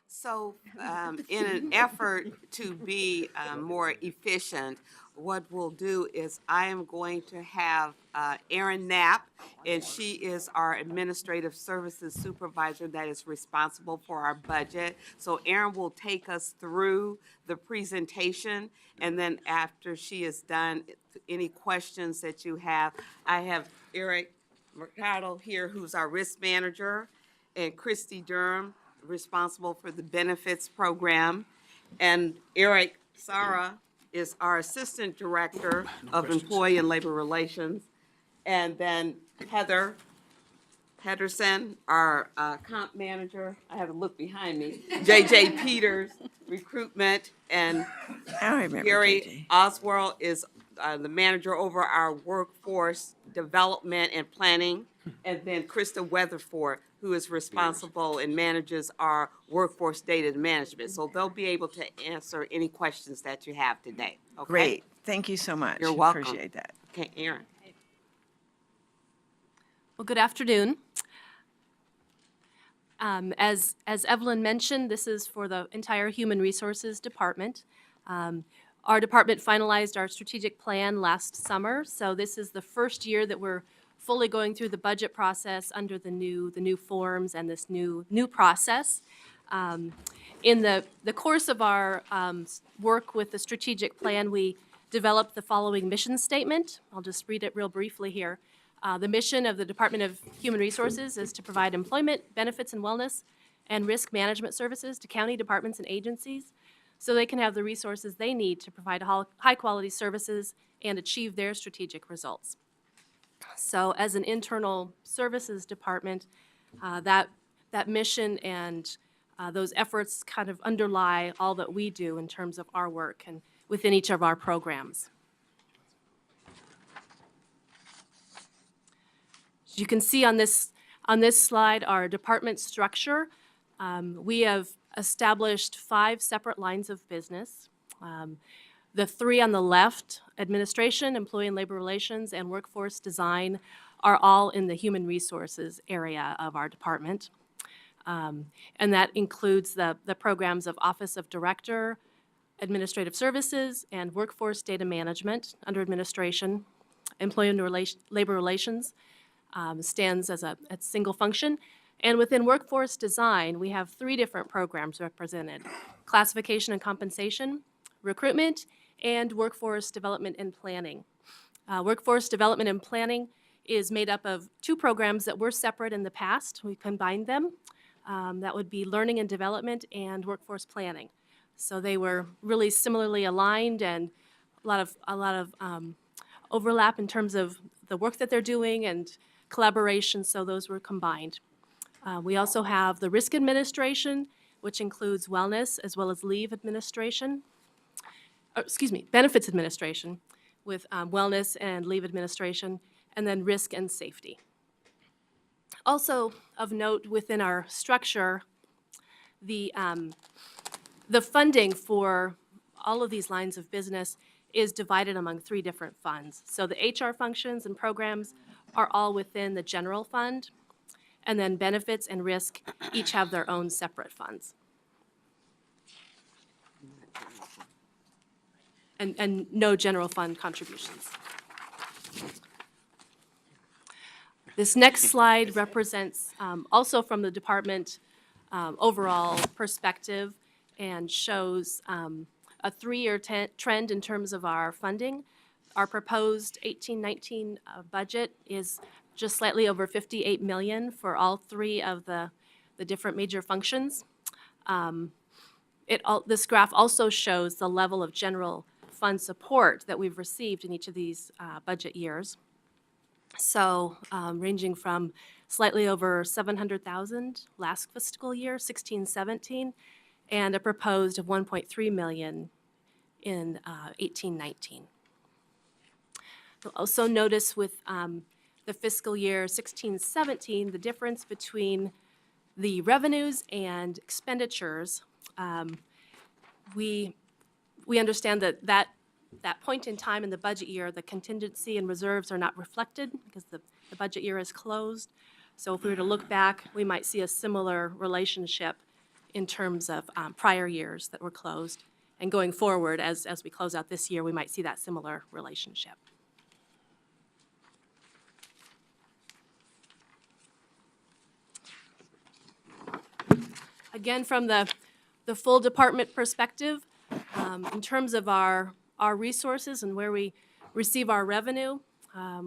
So, in an effort to be more efficient, what we'll do is I am going to have Erin Knapp, and she is our administrative services supervisor that is responsible for our budget. So, Erin will take us through the presentation, and then after she is done, any questions that you have, I have Eric Mercado here, who's our risk manager, and Christy Durham, responsible for the benefits program, and Eric Sara is our Assistant Director of Employee and Labor Relations, and then Heather Pedersen, our comp manager. I have to look behind me. JJ Peters, recruitment, and I remember Gary JJ. Oswald is the manager over our workforce development and planning. And then Krista Weatherford, who is responsible and manages our workforce data management. So they'll be able to answer any questions that you have today. Okay? Great. Thank you so much. You're welcome. Appreciate that. Okay, Erin. Well, good afternoon. As Evelyn mentioned, this is for the entire Human Resources Department. Our department finalized our strategic plan last summer, so this is the first year that we're fully going through the budget process under the new forms and this new process. In the course of our work with the strategic plan, we developed the following mission statement. I'll just read it real briefly here. The mission of the Department of Human Resources is to provide employment, benefits, and wellness and risk management services to county departments and agencies so they can have the resources they need to provide high-quality services and achieve their strategic results. So as an internal services department, that mission and those efforts kind of underlie all that we do in terms of our work and within each of our programs. As you can see on this slide, our department structure. We have established 5 separate lines of business. The 3 on the left, administration, employee and labor relations, and workforce design, are all in the human resources area of our department. And that includes the programs of Office of Director, Administrative Services, and Workforce Data Management under administration. Employee and labor relations stands as a single function. And within workforce design, we have 3 different programs represented: classification and compensation, recruitment, and workforce development and planning. Workforce development and planning is made up of 2 programs that were separate in the past. We combined them. That would be learning and development and workforce planning. So they were really similarly aligned and a lot of overlap in terms of the work that they're doing and collaboration, so those were combined. We also have the risk administration, which includes wellness as well as leave administration. Benefits administration with wellness and leave administration, and then risk and safety. Also of note within our structure, the funding for all of these lines of business is divided among 3 different funds. So the HR functions and programs are all within the general fund, and then benefits and risk each have their own separate funds. And no general fund contributions. This next slide represents, also from the department overall perspective, and shows a 3-year trend in terms of our funding. Our proposed 18-19 budget is just slightly over $58 million for all 3 of the different major functions. This graph also shows the level of general fund support that we've received in each of these budget years. So ranging from slightly over $700,000 last fiscal year, 16-17, and a proposed of $1.3 million in 18-19. You'll also notice with the fiscal year 16-17, the difference between the revenues and expenditures. We understand that point in time in the budget year, the contingency and reserves are not reflected because the budget year is closed. So if we were to look back, we might see a similar relationship in terms of prior years that were closed. And going forward, as we close out this year, we might see that similar relationship. Again, from the full department perspective, in terms of our resources and where we receive our revenue,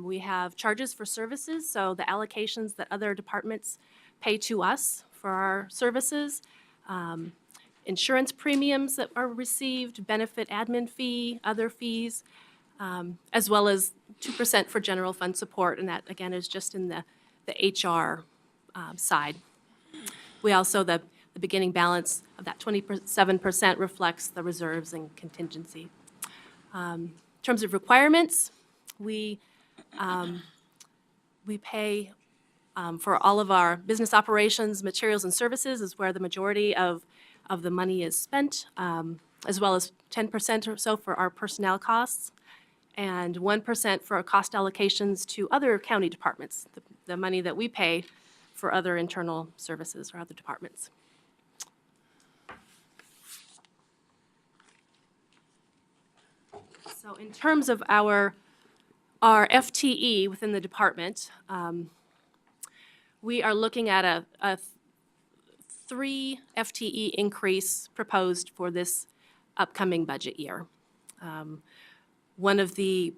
we have charges for services, so the allocations that other departments pay to us for our services, insurance premiums that are received, benefit admin fee, other fees, as well as 2% for general fund support, and that, again, is just in the HR side. We also, the beginning balance of that 27% reflects the reserves and contingency. In terms of requirements, we pay for all of our business operations, materials, and services is where the majority of the money is spent, as well as 10% or so for our personnel costs, and 1% for our cost allocations to other county departments, the money that we pay for other internal services or other departments. So in terms of our FTE within the department, we are looking at a 3 FTE increase proposed for this upcoming budget year. One of the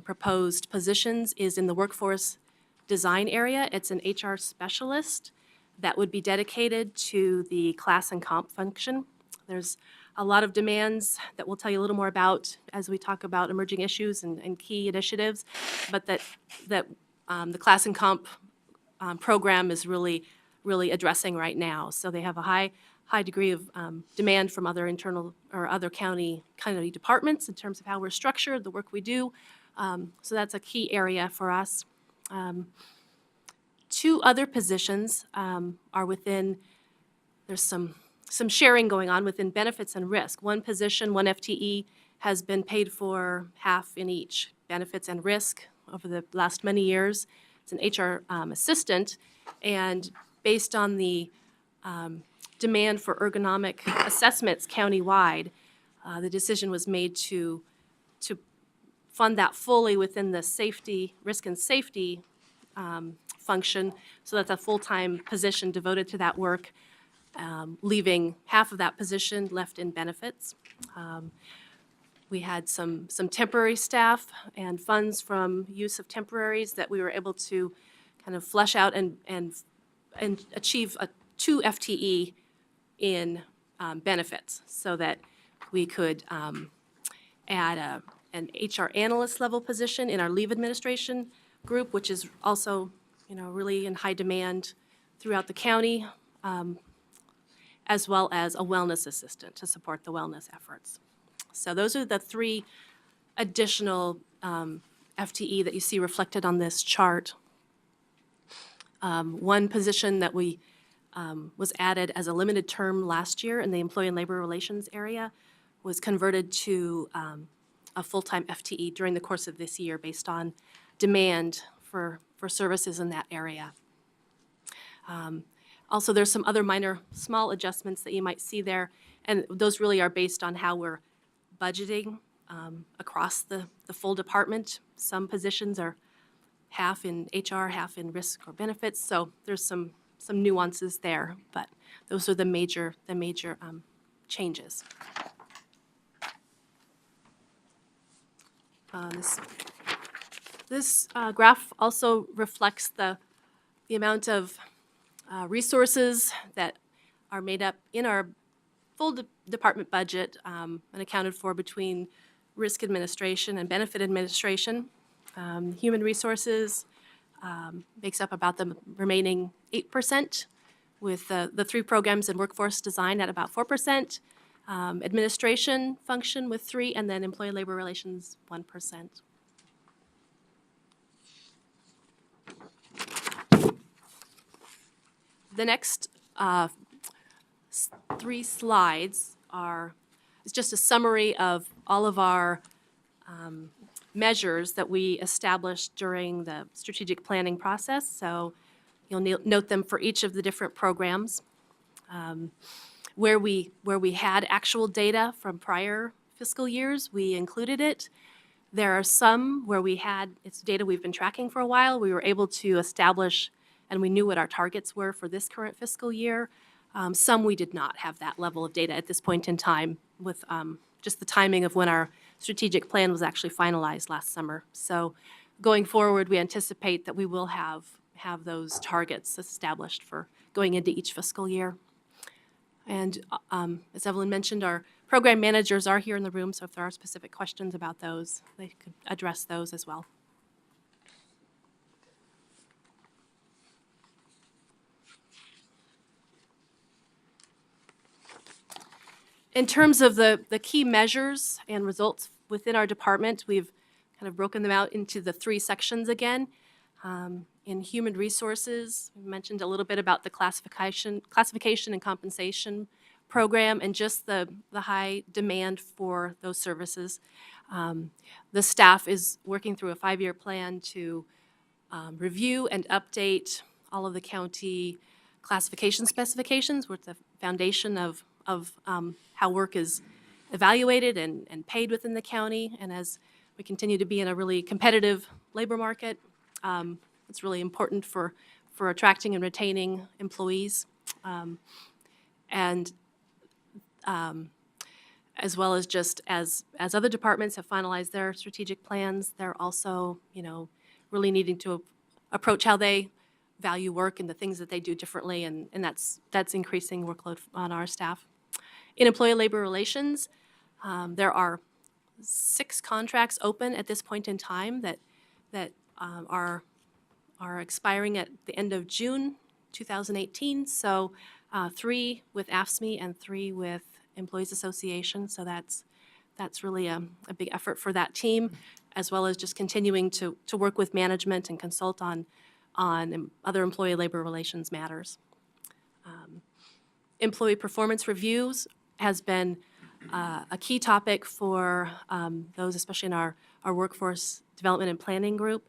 proposed positions is in the workforce design area. It's an HR specialist that would be dedicated to the class and comp function. There's a lot of demands that we'll tell you a little more about as we talk about emerging issues and key initiatives, but that the class and comp program is really addressing right now. So they have a high degree of demand from other internal or other county departments in terms of how we're structured, the work we do. So that's a key area for us. 2 other positions are within, there's some sharing going on within benefits and risk. One position, 1 FTE, has been paid for half in each, benefits and risk, over the last many years. It's an HR assistant, and based on the demand for ergonomic assessments countywide, the decision was made to fund that fully within the risk and safety function, so that's a full-time position devoted to that work, leaving half of that position left in benefits. We had some temporary staff and funds from use of temporaries that we were able to kind of flesh out and achieve a 2 FTE in benefits, so that we could add an HR analyst level position in our leave administration group, which is also, really in high demand throughout the county, as well as a wellness assistant to support the wellness efforts. So those are the 3 additional FTE that you see reflected on this chart. One position that was added as a limited term last year in the Employee and Labor Relations area was converted to a full-time FTE during the course of this year based on demand for services in that area. Also, there's some other minor, small adjustments that you might see there, and those really are based on how we're budgeting across the full department. Some positions are half in HR, half in risk or benefits, so there's some nuances there, but those are the major changes. This graph also reflects the amount of resources that are made up in our full department budget and accounted for between risk administration and benefit administration. Human resources makes up about the remaining 8%, with the 3 programs in workforce design at about 4%, administration function with 3%, and then employee labor relations 1%. The next 3 slides is just a summary of all of our measures that we established during the strategic planning process. So you'll note them for each of the different programs. Where we had actual data from prior fiscal years, we included it. There are some where it's data we've been tracking for a while. We were able to establish, and we knew what our targets were for this current fiscal year. Some we did not have that level of data at this point in time with just the timing of when our strategic plan was actually finalized last summer. So going forward, we anticipate that we will have those targets established for going into each fiscal year. And as Evelyn mentioned, our program managers are here in the room, so if there are specific questions about those, they could address those as well. In terms of the key measures and results within our department, we've kind of broken them out into the 3 sections again. In human resources, we mentioned a little bit about the classification and compensation program and just the high demand for those services. The staff is working through a 5-year plan to review and update all of the county classification specifications with the foundation of how work is evaluated and paid within the county. And as we continue to be in a really competitive labor market, it's really important for attracting and retaining employees. As well as just as other departments have finalized their strategic plans, they're also, really needing to approach how they value work and the things that they do differently, and that's increasing workload on our staff. In employee labor relations, there are 6 contracts open at this point in time that are expiring at the end of June 2018. So 3 with AFSCME and 3 with Employees Association. So that's really a big effort for that team, as well as just continuing to work with management and consult on other employee labor relations matters. Employee performance reviews has been a key topic for those, especially in our workforce development and planning group,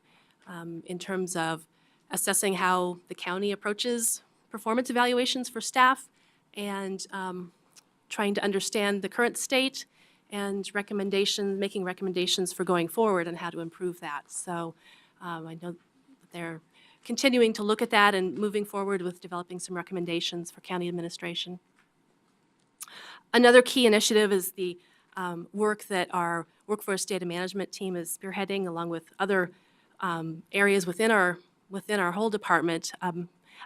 in terms of assessing how the county approaches performance evaluations for staff and trying to understand the current state and making recommendations for going forward and how to improve that. So I know that they're continuing to look at that and moving forward with developing some recommendations for county administration. Another key initiative is the work that our workforce data management team is spearheading, along with other areas within our whole department,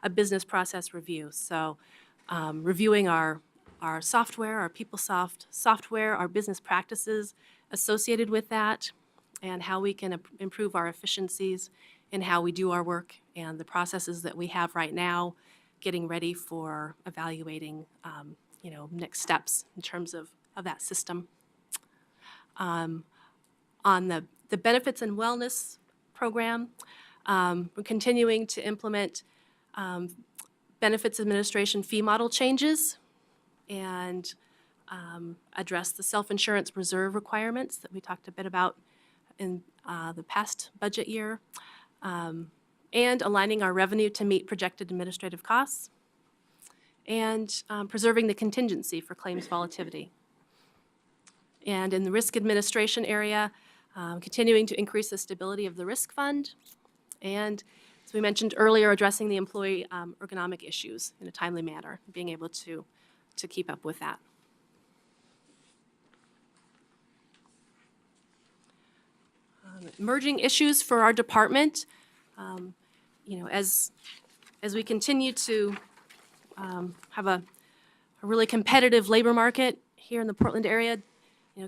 a business process review. So reviewing our software, our PeopleSoft software, our business practices associated with that, and how we can improve our efficiencies in how we do our work and the processes that we have right now, getting ready for evaluating next steps in terms of that system. On the benefits and wellness program, we're continuing to implement benefits administration fee model changes and address the self-insurance reserve requirements that we talked a bit about in the past budget year, and aligning our revenue to meet projected administrative costs, and preserving the contingency for claims volatility. And in the risk administration area, continuing to increase the stability of the risk fund, and as we mentioned earlier, addressing the employee ergonomic issues in a timely manner, being able to keep up with that. Emerging issues for our department, as we continue to have a really competitive labor market here in the Portland area,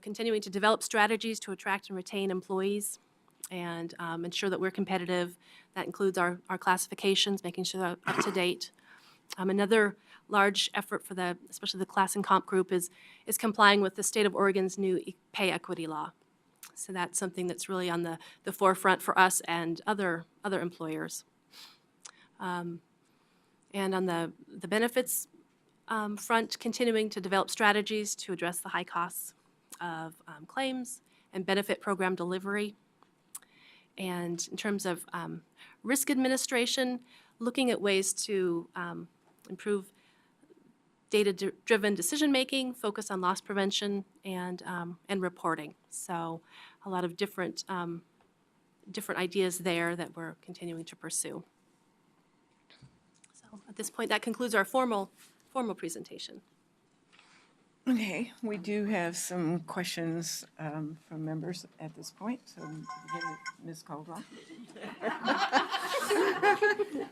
continuing to develop strategies to attract and retain employees and ensure that we're competitive. That includes our classifications, making sure they're up to date. Another large effort for especially the class and comp group is complying with the state of Oregon's new pay equity law. So that's something that's really on the forefront for us and other employers. And on the benefits front, continuing to develop strategies to address the high costs of claims and benefit program delivery. And in terms of risk administration, looking at ways to improve data-driven decision-making, focus on loss prevention, and reporting. So a lot of different ideas there that we're continuing to pursue. So at this point, that concludes our formal presentation. Okay, we do have some questions from members at this point, so begin with Ms. Caldwell.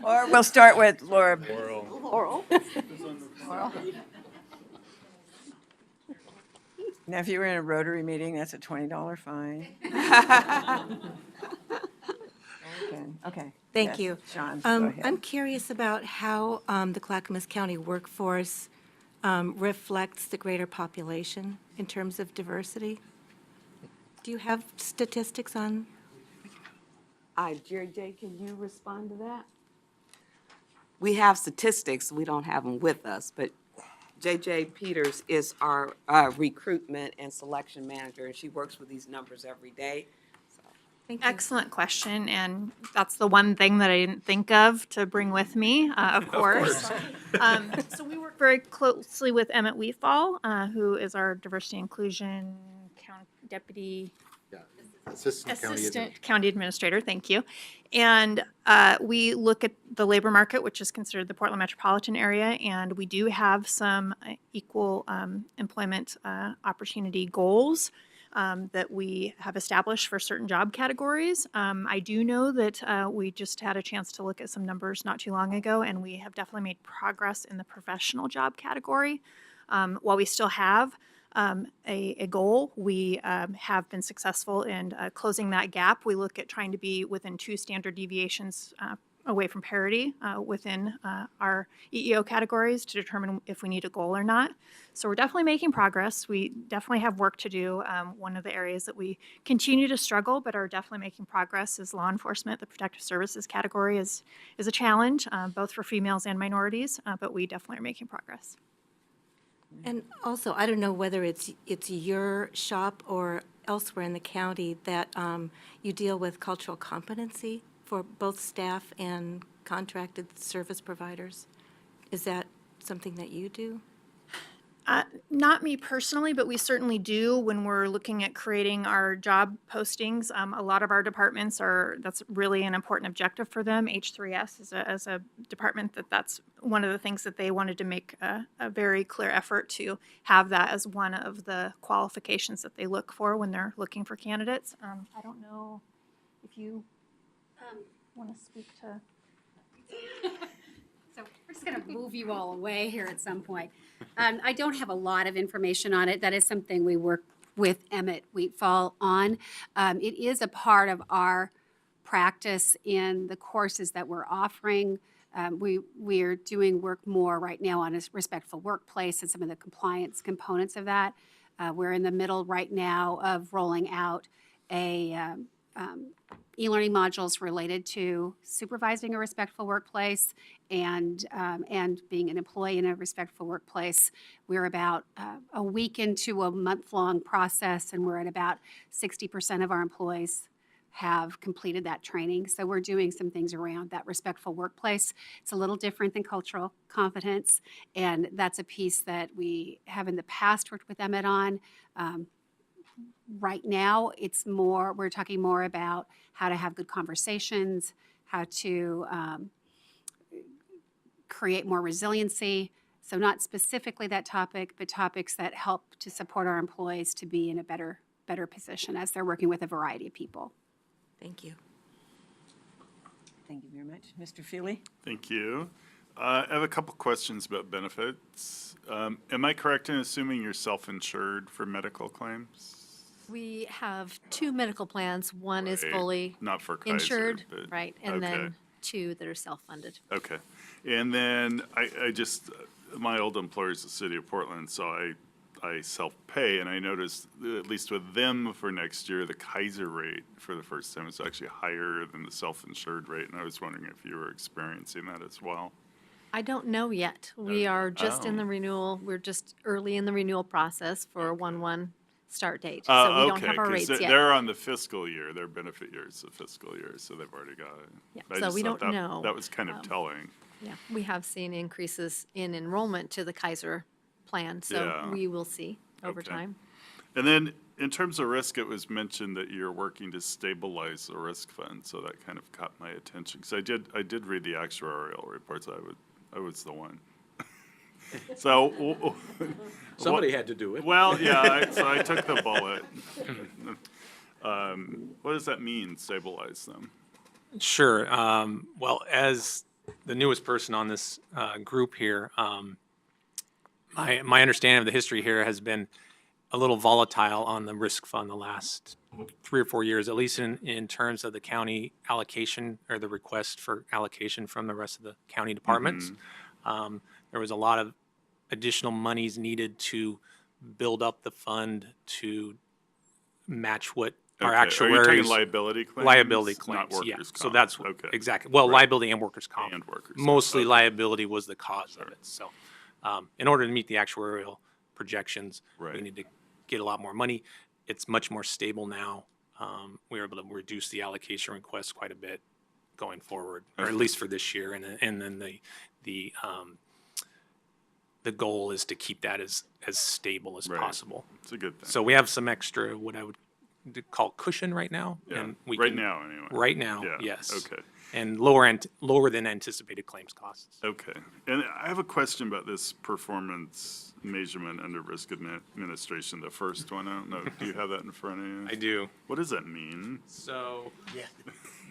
Or we'll start with Laura. Laurel. Now, if you were in a Rotary meeting, that's a $20 fine. Okay. Thank Yes, you. Sean, go ahead. I'm curious about how the Clackamas County workforce reflects the greater population in terms of diversity. Do you have statistics on? Jerry J, can you respond to that? We have statistics, we don't have them with us, but J.J. Peters is our recruitment and selection manager, and she works with these numbers every day. Thank you. Excellent question, and that's the one thing that I didn't think of to bring with me, of course. So we work very closely with Emmett Wheatfall, who is our diversity inclusion deputy assistant county administrator. Thank you. And we look at the labor market, which is considered the Portland metropolitan area, and we do have some equal employment opportunity goals that we have established for certain job categories. I do know that we just had a chance to look at some numbers not too long ago, and we have definitely made progress in the professional job category. While we still have a goal, we have been successful in closing that gap. We look at trying to be within 2 standard deviations away from parity within our EEO categories to determine if we need a goal or not. So we're definitely making progress. We definitely have work to do. One of the areas that we continue to struggle but are definitely making progress is law enforcement. The protective services category is a challenge, both for females and minorities, but we definitely are making progress. And also, I don't know whether it's your shop or elsewhere in the county that you deal with cultural competency for both staff and contracted service providers. Is that something that you do? Not me personally, but we certainly do when we're looking at creating our job postings. A lot of our departments that's really an important objective for them. H3S is a department that's one of the things that they wanted to make a very clear effort to have that as one of the qualifications that they look for when they're looking for candidates. I don't know if you want to speak to. So we're just going to move you all away here at some point. I don't have a lot of information on it. That is something we work with Emmett Wheatfall on. It is a part of our practice in the courses that we're offering. We are doing work more right now on a respectful workplace and some of the compliance components of that. We're in the middle right now of rolling out e-learning modules related to supervising a respectful workplace and being an employee in a respectful workplace. We're about a week into a month-long process, and we're at about 60% of our employees have completed that training. So we're doing some things around that respectful workplace. It's a little different than cultural competence, and that's a piece that we have in the past worked with Emmett on. Right now, we're talking more about how to have good conversations, how to create more resiliency. So not specifically that topic, but topics that help to support our employees to be in a better position as they're working with a variety of people. Thank you. Thank you very much. Mr. Feely? Thank you. I have a couple questions about benefits. Am I correct in assuming you're self-insured for medical claims? We have 2 medical plans. One is Right. fully Not for Kaiser, insured, but- right, and okay. then 2 that are self-funded. Okay. And then I just, my old employer is the city of Portland, so I self-pay, and I noticed, at least with them for next year, the Kaiser rate for the first time is actually higher than the self-insured rate, and I was wondering if you were experiencing that as well. I don't know yet. We are just in Oh. the renewal. We're just early in the renewal process for start date. So we don't Okay, have our 'cause rates yet. they're on the fiscal year, their benefit year is the fiscal year, so they've already got it. Yeah, I so just we thought don't know. That was kind of telling. Yeah, we have seen increases in enrollment to the Kaiser plan, so Yeah. we will see over Okay. time. And then, in terms of risk, it was mentioned that you're working to stabilize the risk fund, so that kind of caught my attention. Because I did read the actuarial reports, I was the one. So. Somebody had to do it. Well, yeah, so I took the bullet. What does that mean, stabilize them? Sure. Well, as the newest person on this group here, my understanding of the history here has been a little volatile on the risk fund the last 3 or 4 years, at least in terms of the county allocation or the request for allocation from the rest of the county departments. There was a lot of additional monies needed to build up the fund to match what our Okay, are you actuaries. talking liability claims? Liability Not claims, yeah. workers' So comp? that's Okay. exactly, well, Right. liability and workers' comp. And workers' comp, Mostly okay. liability was the cause of it. So in order to meet the actuarial projections, we Right. need to get a lot more money. It's much more stable now. We were able to reduce the allocation request quite a bit going forward, or at Okay. least for this year. And then the goal is to keep that as stable as Right. possible. It's a good thing. So we have some extra, what I would call cushion right now. Yeah, And we right can- now, anyway. Right now, Yeah, yes. okay. And lower than anticipated claims costs. Okay. And I have a question about this performance measurement under risk administration, the first one. I don't know. Do you have that in front of you? I do. What does that mean? So, yeah.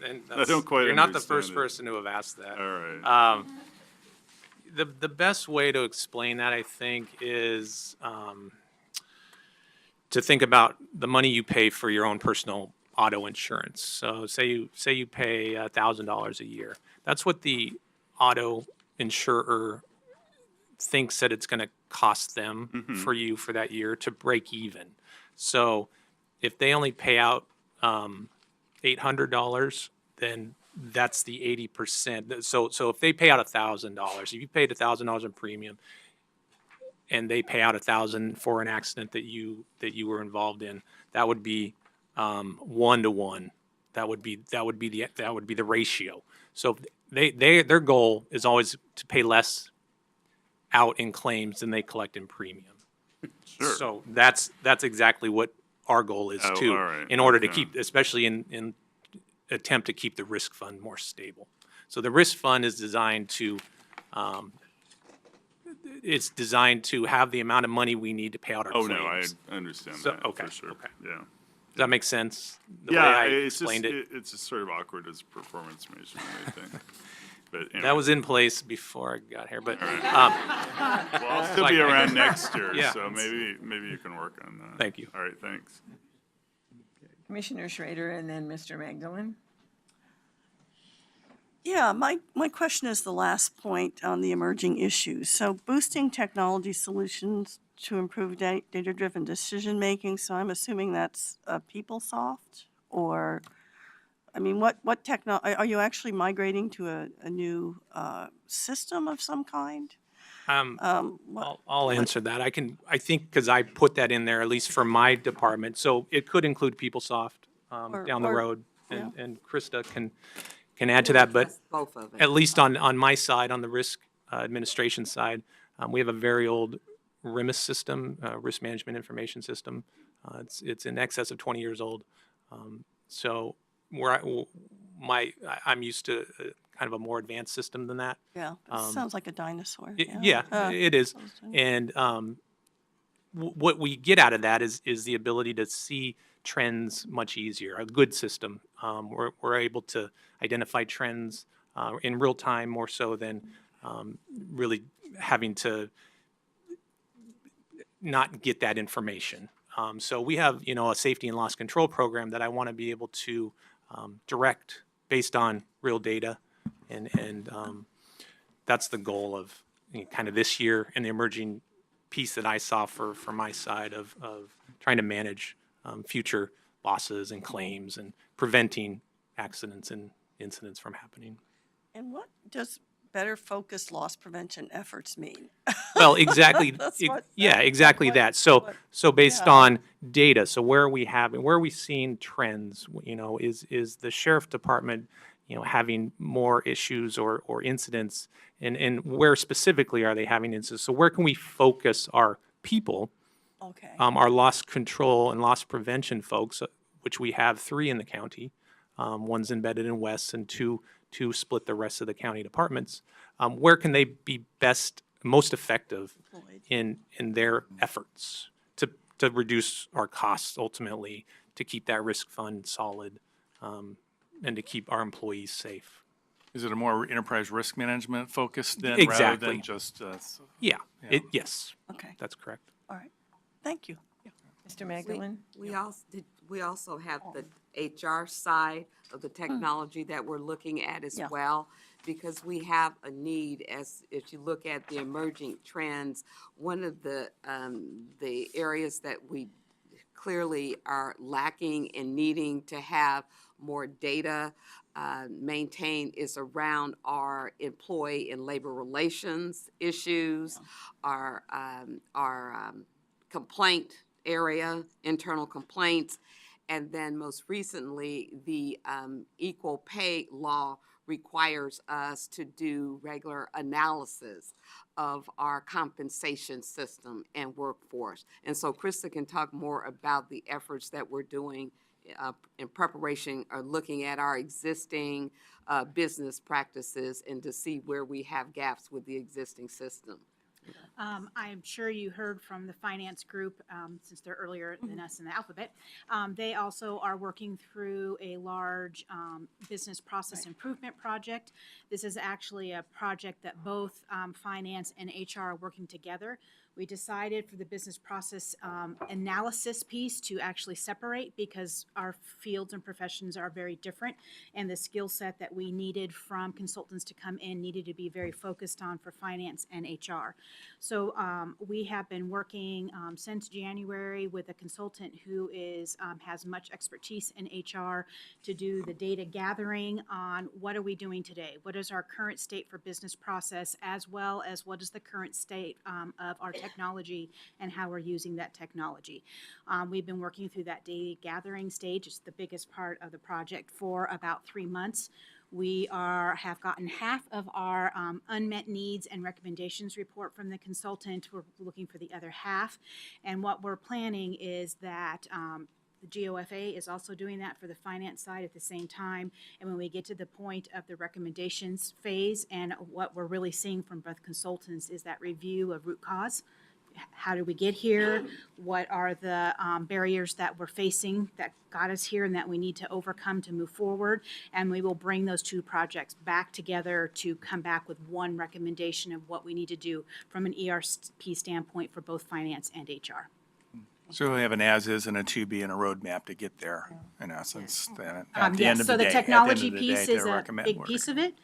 And I don't quite you're not the understand first it. person to have asked that. All right. The best way to explain that, I think, is to think about the money you pay for your own personal auto insurance. So say you pay $1,000 a year. That's what the auto insurer thinks that it's going to cost them for you for that year to break even. So if they only pay out $800, then that's the 80%. So if they pay out $1,000, if you paid $1,000 in premium, and they pay out $1,000 for an accident that you were involved in, that would be 1-to-1. That would be the ratio. So their goal is always to pay less out in claims than they collect in premium. Sure. So that's exactly what our goal is Oh, too, all right, in order to okay. keep, especially in attempt to keep the risk fund more stable. So the risk fund is designed to it's designed to have the amount of money we need to pay out our Oh, claims. no, I understand So- that okay, for sure. okay. Yeah. Does that make sense? The way Yeah, I it's just, explained it. it's just sort of awkward as performance measurement, I think. But anyway. That was in place before I got here, but Well, I'll still be like- around next year, Yeah. so maybe you can work on that. Thank you. All right, thanks. Commissioner Schrader and then Mr. Magdalene. Yeah, my question is the last point on the emerging issues. So boosting technology solutions to improve data-driven decision-making, so I'm assuming that's PeopleSoft? Or, I mean, what are you actually migrating to a new system of some kind? I'll answer that. I think, because I put that in there, at least for my department. So it could include PeopleSoft down the or- road, and Krista can add to that. But Both of it. at least on my side, on the risk administration side, we have a very old RIMIS system, risk management information system. It's in excess of 20 years old. So I'm used to kind of a more advanced system than that. Yeah, it sounds like a dinosaur. Yeah, it is. And what we get out of that is the ability to see trends much easier. A good system, we're able to identify trends in real time more so than really having to not get that information. So we have, a safety and loss control program that I want to be able to direct based on real data, and that's the goal of kind of this year, and the emerging piece that I saw for my side of trying to manage future losses and claims and preventing accidents and incidents from happening. And what does better focused loss prevention efforts mean? Well, exactly, That's yeah, exactly what- that. So, what- so based yeah. on data, so where are we seeing trends? You know, is the sheriff department, you know, having more issues or incidents? And where specifically are they having incidents? So where can we focus our people, Okay. our loss control and loss prevention folks, which we have 3 in the county. One's embedded in West and two split the rest of the county departments. Where can they be most effective in their efforts to reduce our costs ultimately, to keep that risk fund solid, and to keep our employees safe? Is it a more enterprise risk management focus then, rather Exactly. than just, Yeah, Yeah. yes, Okay, that's correct. all right. Thank you. Mr. Magdalene? We also have the HR side of the technology that we're looking at as Yeah. well, because we have a need, as if you look at the emerging trends, one of the areas that we clearly are lacking and needing to have more data maintained is around our employee and labor relations issues, our complaint area, internal complaints, and then most recently, the equal pay law requires us to do regular analysis of our compensation system and workforce. And so Krista can talk more about the efforts that we're doing in preparation or looking at our existing business practices and to see where we have gaps with the existing system. I'm sure you heard from the finance group, since they're earlier than us in the alphabet. They also are working through a large business process improvement project. This is actually a project that both finance and HR are working together. We decided for the business process analysis piece to actually separate because our fields and professions are very different, and the skill set that we needed from consultants to come in needed to be very focused on for finance and HR. So we have been working since January with a consultant who has much expertise in HR to do the data gathering on what are we doing today? What is our current state for business process, as well as what is the current state of our technology and how we're using that technology. We've been working through that data gathering stage. It's the biggest part of the project for about 3 months. We have gotten half of our unmet needs and recommendations report from the consultant. We're looking for the other half. And what we're planning is that the GOFA is also doing that for the finance side at the same time. And when we get to the point of the recommendations phase, and what we're really seeing from both consultants is that review of root cause. How did we get here? What are the barriers that we're facing that got us here and that we need to overcome to move forward? And we will bring those 2 projects back together to come back with one recommendation of what we need to do from an ERP standpoint for both finance and HR. so we have an as-is and a to-be and a roadmap to get there, in essence, then at the Yes, end of so the the day. technology piece to is a recommend big work. piece of it.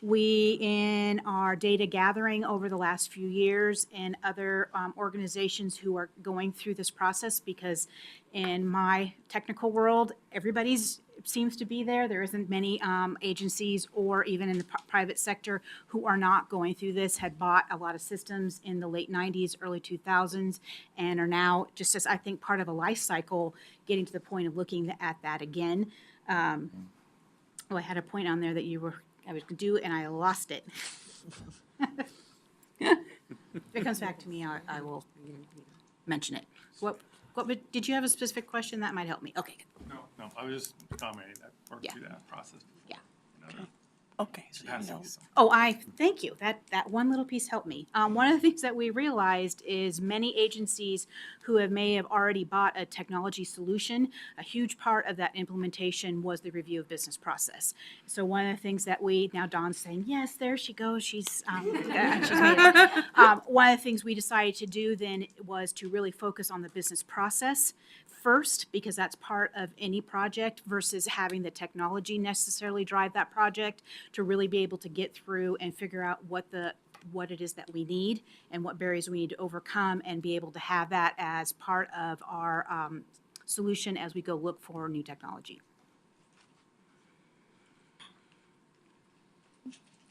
We, in our data gathering over the last few years, and other organizations who are going through this process, because in my technical world, everybody's seems to be there. There isn't many agencies or even in the private sector who are not going through this, had bought a lot of systems in the late 90s, early 2000s, and are now, just as I think part of a life cycle, getting to the point of looking at that again. I had a point on there that I was going to do, and I lost it. If it comes back to me, I will mention it. Did you have a specific question? That might help me. Okay, good. No, I was just commenting that, worked Yeah. through that process. Yeah. Okay, so you know. Oh, thank you. That one little piece helped me. One of the things that we realized is many agencies who may have already bought a technology solution, a huge part of that implementation was the review of business process. So one of the things that now Dawn's saying, yes, there she goes. She's made it. One of the things we decided to do then was to really focus on the business process first, because that's part of any project, versus having the technology necessarily drive that project, to really be able to get through and figure out what it is that we need and what barriers we need to overcome, and be able to have that as part of our solution as we go look for new technology.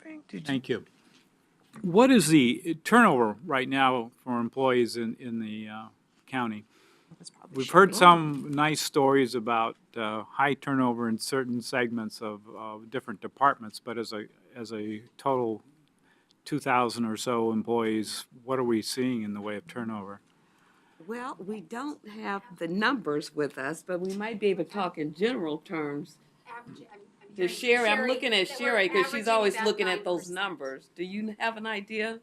Thank you. What is the turnover right now for employees in the county? We've heard some nice stories about high turnover in certain segments of different departments, but as a total 2,000 or so employees, what are we seeing in the way of turnover? Well, we don't have the numbers with us, but we might be able to talk in general terms. To Sherry, I'm looking at Sherry because she's always looking at those numbers. Do you have an idea?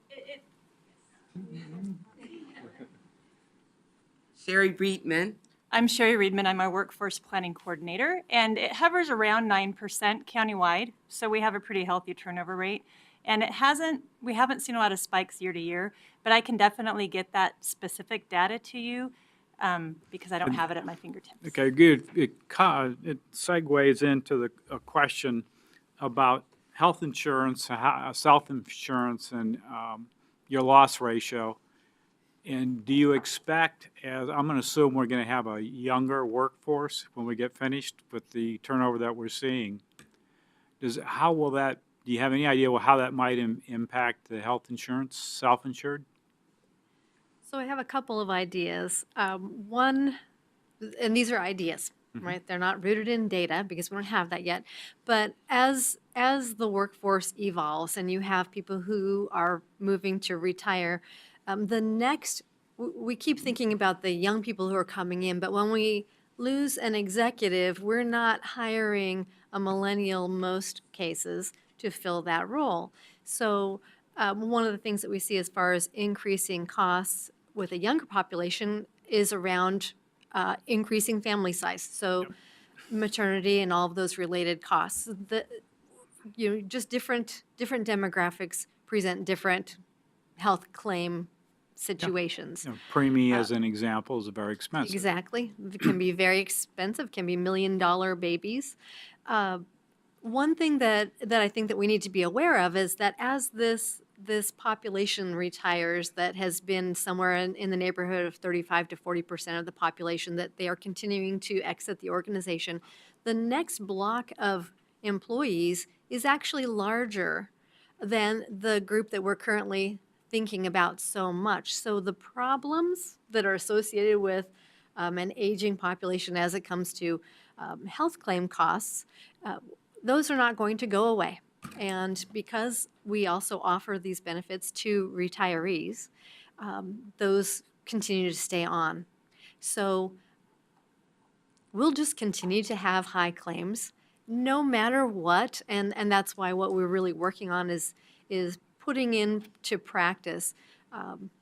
Sherry Reedman. I'm Sherry Reedman. I'm our workforce planning coordinator, and it hovers around 9% countywide. So we have a pretty healthy turnover rate. And we haven't seen a lot of spikes year to year, but I can definitely get that specific data to you because I don't have it at my fingertips. Okay, good. It segues into a question about health insurance, self-insurance, and your loss ratio. And do you expect, as I'm going to assume we're going to have a younger workforce when we get finished with the turnover that we're seeing? How will that, do you have any idea how that might impact the health insurance, self-insured? So I have a couple of ideas. One, and these are ideas, right? They're not rooted in data because we don't have that yet. But as the workforce evolves and you have people who are moving to retire, we keep thinking about the young people who are coming in, but when we lose an executive, we're not hiring a millennial most cases to fill that role. So one of the things that we see as far as increasing costs with a younger population is around increasing family size. So maternity and all of those related costs. Just different demographics present different health claim situations. Preemie, as an example, is very expensive. Exactly. It can be very expensive, can be $1 million babies. One thing that I think that we need to be aware of is that as this population retires that has been somewhere in the neighborhood of 35 to 40% of the population, that they are continuing to exit the organization, the next block of employees is actually larger than the group that we're currently thinking about so much. So the problems that are associated with an aging population as it comes to health claim costs, those are not going to go away. And because we also offer these benefits to retirees, those continue to stay on. So we'll just continue to have high claims no matter what. And that's why what we're really working on is putting into practice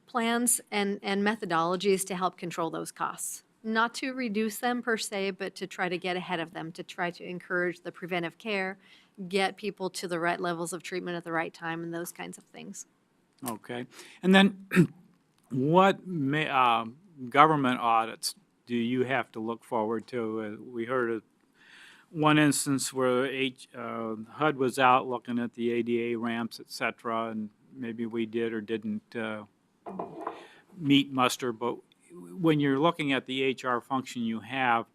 plans and methodologies to help control those costs. Not to reduce them per se, but to try to get ahead of them, to try to encourage the preventive care, get people to the right levels of treatment at the right time, and those kinds of things. Okay. And then what government audits do you have to look forward to? We heard of one instance where HUD was out looking at the ADA ramps, et cetera, and maybe we did or didn't meet muster. But when you're looking at the HR function you have,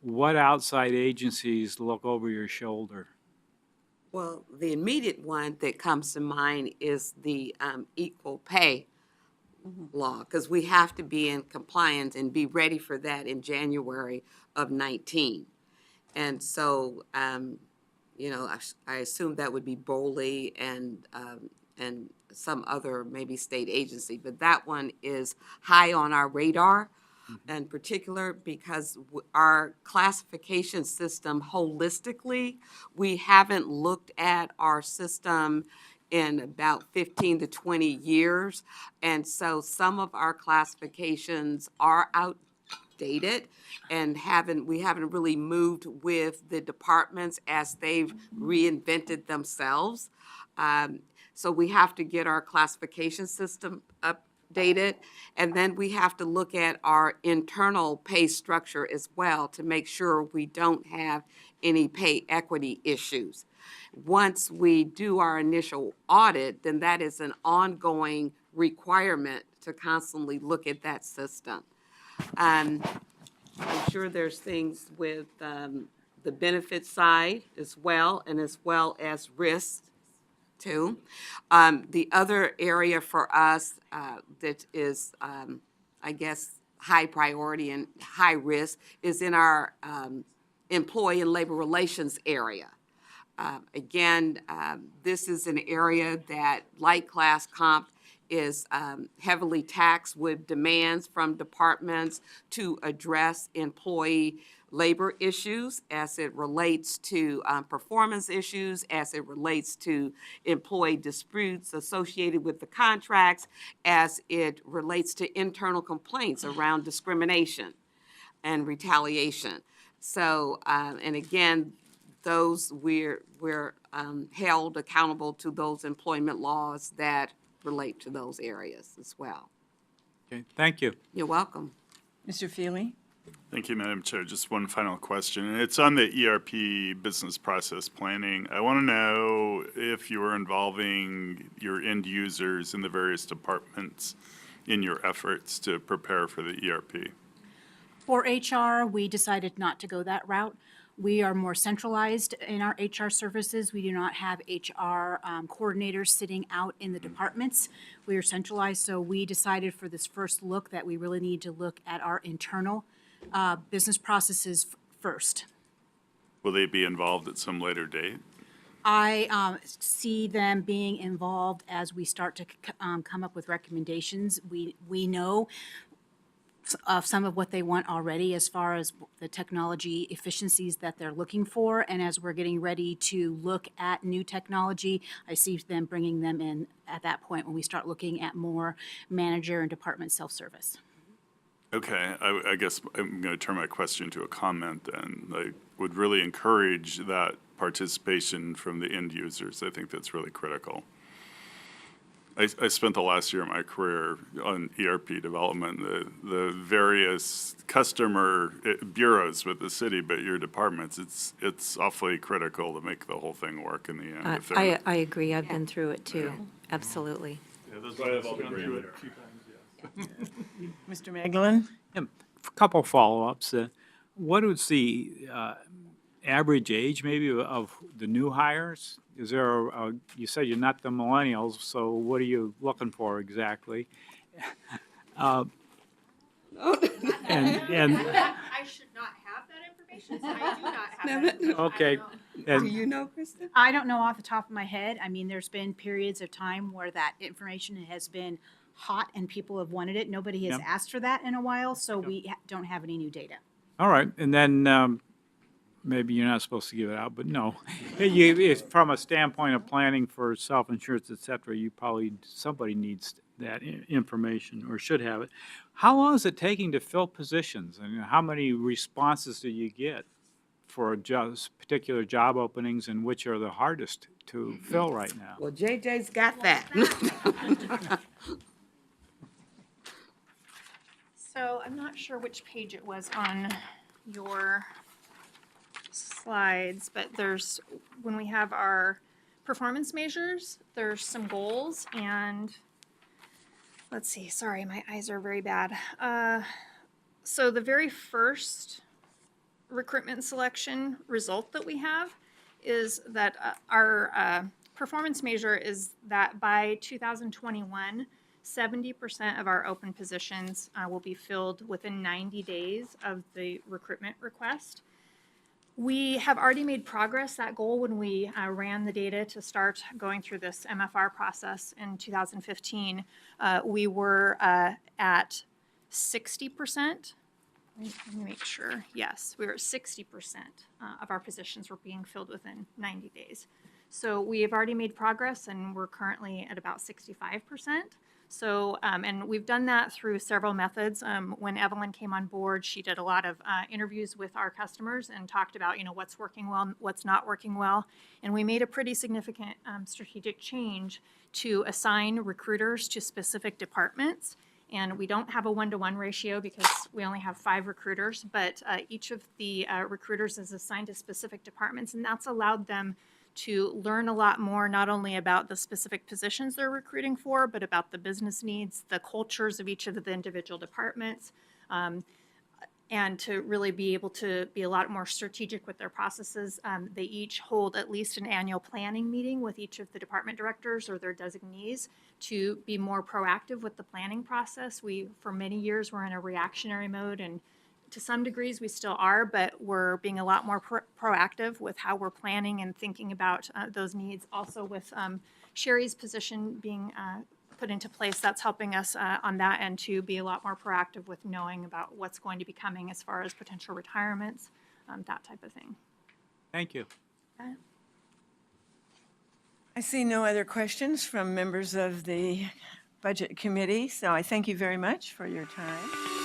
what outside agencies look over your shoulder? Well, the immediate one that comes to mind is the equal pay law, because we have to be in compliance and be ready for that in January of 19. And so, I assume that would be BOLI and some other maybe state agency, but that one is high on our radar, in particular because our classification system holistically, we haven't looked at our system in about 15 to 20 years, and so some of our classifications are outdated and we haven't really moved with the departments as they've reinvented themselves. So we have to get our classification system updated, and then we have to look at our internal pay structure as well to make sure we don't have any pay equity issues. Once we do our initial audit, then that is an ongoing requirement to constantly look at that system. I'm sure there's things with the benefit side as well, and as well as risk too. The other area for us that is, I guess, high priority and high risk is in our employee and labor relations area. Again, this is an area that, like class comp, is heavily taxed with demands from departments to address employee labor issues as it relates to performance issues, as it relates to employee disputes associated with the contracts, as it relates to internal complaints around discrimination and retaliation. So, and again, those we're held accountable to those employment laws that relate to those areas as well. Okay, thank you. You're welcome. Mr. Feely? Thank you, Madam Chair. Just one final question, and it's on the ERP business process planning. I want to know if you are involving your end users in the various departments in your efforts to prepare for the ERP. For HR, we decided not to go that route. We are more centralized in our HR services. We do not have HR coordinators sitting out in the departments. We are centralized, so we decided for this first look that we really need to look at our internal business processes first. Will they be involved at some later date? I see them being involved as we start to come up with recommendations. We know of some of what they want already as far as the technology efficiencies that they're looking for. And as we're getting ready to look at new technology, I see them bringing them in at that point when we start looking at more manager and department self-service. Okay, I guess I'm going to turn my question to a comment then. I would really encourage that participation from the end users. I think that's really critical. I spent the last year of my career on ERP development, the various customer bureaus with the city, but your departments, it's awfully critical to make the whole thing work in the end. if they're not- I agree. I've been through it too. Absolutely. Yeah, that's why I've all been through it. Mr. Magdalene? A couple follow-ups. What was the average age maybe of the new hires? Is there you said you're not the millennials, so what are you looking for exactly? And I should not have that information, so I do not have that. okay. Do you know, Kristen? I don't know off the top of my head. I mean, there's been periods of time where that information has been hot and people have wanted it. Nobody has Yep. asked for that in a while, so we don't have any new data. All right, and then maybe you're not supposed to give it out, but no. From a standpoint of planning for self-insurance, et cetera, somebody needs that information or should have it. How long is it taking to fill positions? And how many responses do you get for particular job openings, and which are the hardest to fill right now? Well, JJ's got that. So I'm not sure which page it was on your slides, but when we have our performance measures, there's some goals, and let's see, sorry, my eyes are very bad. So the very first recruitment selection result that we have is that our performance measure is that by 2021, 70% of our open positions will be filled within 90 days of the recruitment request. We have already made progress. That goal, when we ran the data to start going through this MFR process in 2015, we were at 60%. Let me make sure. Yes, we were at 60% of our positions were being filled within 90 days. So we have already made progress, and we're currently at about 65%. So, and we've done that through several methods. When Evelyn came on board, she did a lot of interviews with our customers and talked about, what's working well, what's not working well. And we made a pretty significant strategic change to assign recruiters to specific departments. And we don't have a 1-to-1 ratio because we only have 5 recruiters, but each of the recruiters is assigned to specific departments, and that's allowed them to learn a lot more, not only about the specific positions they're recruiting for, but about the business needs, the cultures of each of the individual departments. and to really be able to be a lot more strategic with their processes. They each hold at least an annual planning meeting with each of the department directors or their designees to be more proactive with the planning process. We, for many years, were in a reactionary mode, and to some degrees we still are, but we're being a lot more proactive with how we're planning and thinking about those needs. Also with Sherry's position being put into place, that's helping us on that end to be a lot more proactive with knowing about what's going to be coming as far as potential retirements, that type of thing. Thank you. I see no other questions from members of the Budget Committee, so I thank you very much for your time.